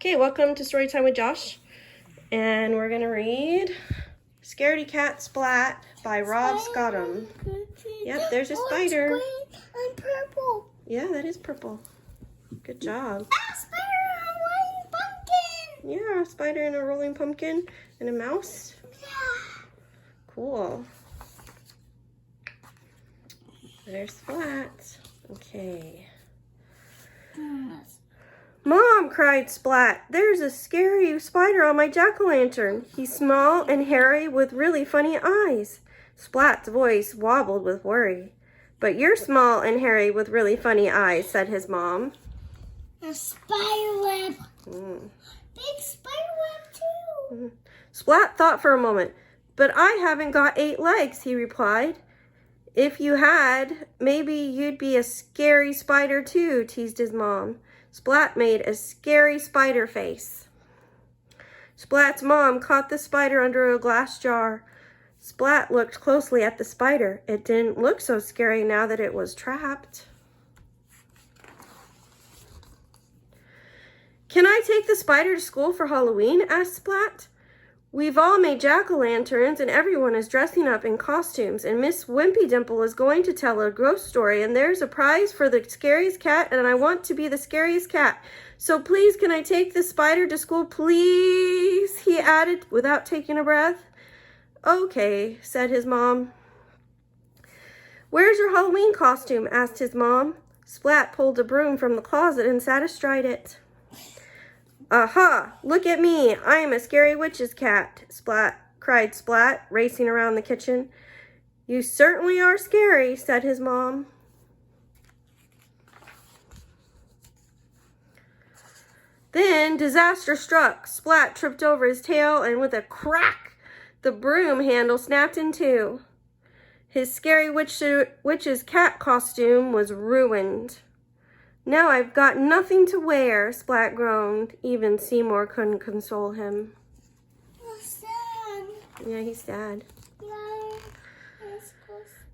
Okay, welcome to Storytime with Josh. And we're going to read Scaredy-cat, Splat by Rob Scotton. Yep, there's a spider. Green and purple. Yeah, that is purple. Good job. A spider and a rolling pumpkin. Yeah, a spider and a rolling pumpkin and a mouse. Yeah. Cool. There's Splat. Okay. Mom, cried Splat, there's a scary spider on my jack-o'-lantern. He's small and hairy with really funny eyes. Splat's voice wobbled with worry. But you're small and hairy with really funny eyes, said his mom. A spider web. Big spider web too. Splat thought for a moment. But I haven't got 8 legs, he replied. If you had, maybe you'd be a scary spider too, teased his mom. Splat made a scary spider face. Splat's mom caught the spider under a glass jar. Splat looked closely at the spider. It didn't look so scary now that it was trapped. Can I take the spider to school for Halloween? Asked Splat. We've all made jack-o'-lanterns and everyone is dressing up in costumes and Miss Wimpy Dimple is going to tell a ghost story and there's a prize for the scariest cat and I want to be the scariest cat. So please, can I take the spider to school, please? He added without taking a breath. Okay, said his mom. Where's your Halloween costume? Asked his mom. Splat pulled a broom from the closet and sat astride it. Aha! Look at me! I am a scary witch's cat, cried Splat, racing around the kitchen. You certainly are scary, said his mom. Then disaster struck. Splat tripped over his tail and with a crack, the broom handle snapped in two. His scary witch's cat costume was ruined. Now I've got nothing to wear, Splat groaned. Even Seymour couldn't console him. That's sad. Yeah, he's sad. Yeah.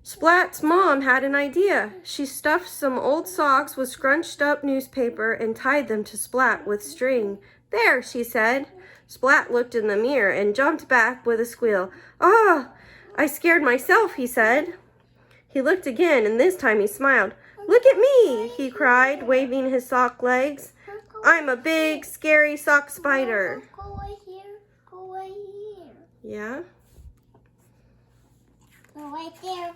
Splat's mom had an idea. She stuffed some old socks with scrunched up newspaper and tied them to Splat with string. There, she said. Splat looked in the mirror and jumped back with a squeal. Ah, I scared myself, he said. He looked again and this time he smiled. Look at me, he cried, waving his sock legs. I'm a big, scary sock spider. Go right here. Go right here. Yeah? Go right there.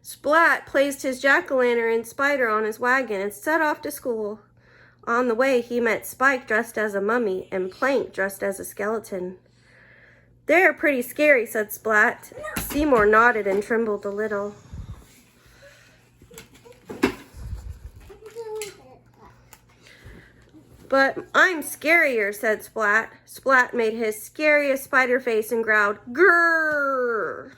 Splat placed his jack-o'-lantern spider on his wagon and set off to school. On the way, he met Spike dressed as a mummy and Plank dressed as a skeleton. They're pretty scary, said Splat. Seymour nodded and trembled a little. But I'm scarier, said Splat. Splat made his scariest spider face and growled, Grrr!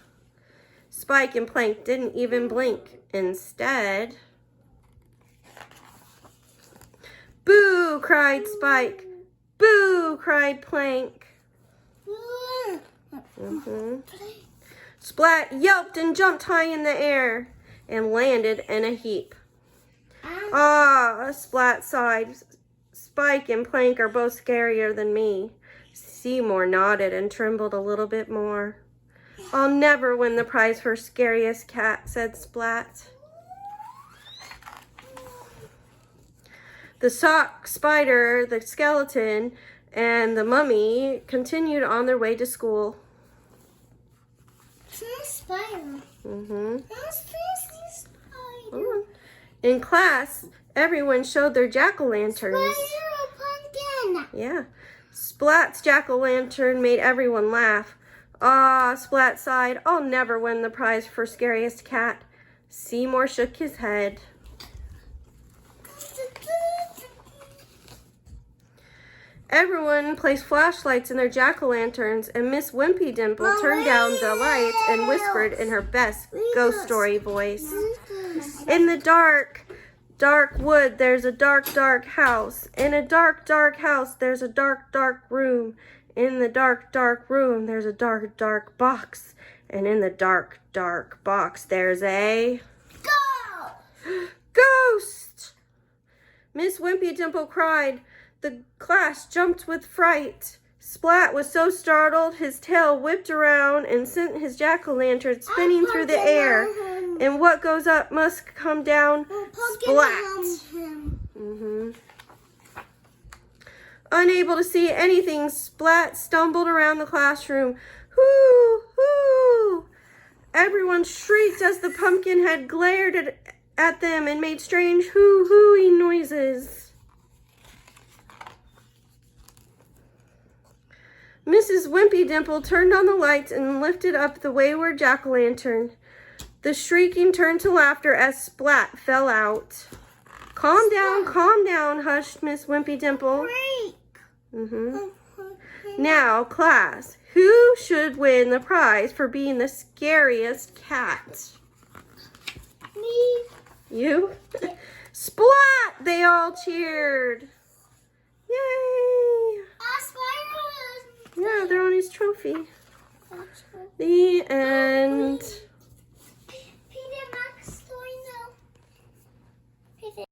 Spike and Plank didn't even blink. Instead... Boo! Cried Spike. Boo! Cried Plank. Splat yelped and jumped high in the air and landed in a heap. Ah, Splat sighed. Spike and Plank are both scarier than me. Seymour nodded and trembled a little bit more. I'll never win the prize for scariest cat, said Splat. The sock spider, the skeleton, and the mummy continued on their way to school. Spider. Spider. In class, everyone showed their jack-o'-lanterns. Spider pumpkin. Yeah. Splat's jack-o'-lantern made everyone laugh. Ah, Splat sighed. I'll never win the prize for scariest cat. Seymour shook his head. Everyone placed flashlights in their jack-o'-lanterns, and Miss Wimpy Dimple turned down the lights and whispered in her best ghost story voice. In the dark, dark wood, there's a dark, dark house. In a dark, dark house, there's a dark, dark room. In the dark, dark room, there's a dark, dark box. And in the dark, dark box, there's a... Go! Ghost! Miss Wimpy Dimple cried. The class jumped with fright. Splat was so startled, his tail whipped around and sent his jack-o'-lantern spinning through the air. And what goes up must come down. Splat! Unable to see anything, Splat stumbled around the classroom. Hoo! Hoo! Everyone shrieked as the pumpkin head glared at them and made strange hoo-hooing noises. Mrs. Wimpy Dimple turned on the lights and lifted up the wayward jack-o'-lantern. The shrieking turned to laughter as Splat fell out. Calm down, hushed Miss Wimpy Dimple. Now, class, who should win the prize for being the scariest cat? Me. You? Splat! They all cheered. Yay! Spider-Man. Yeah, they're on his trophy. The end.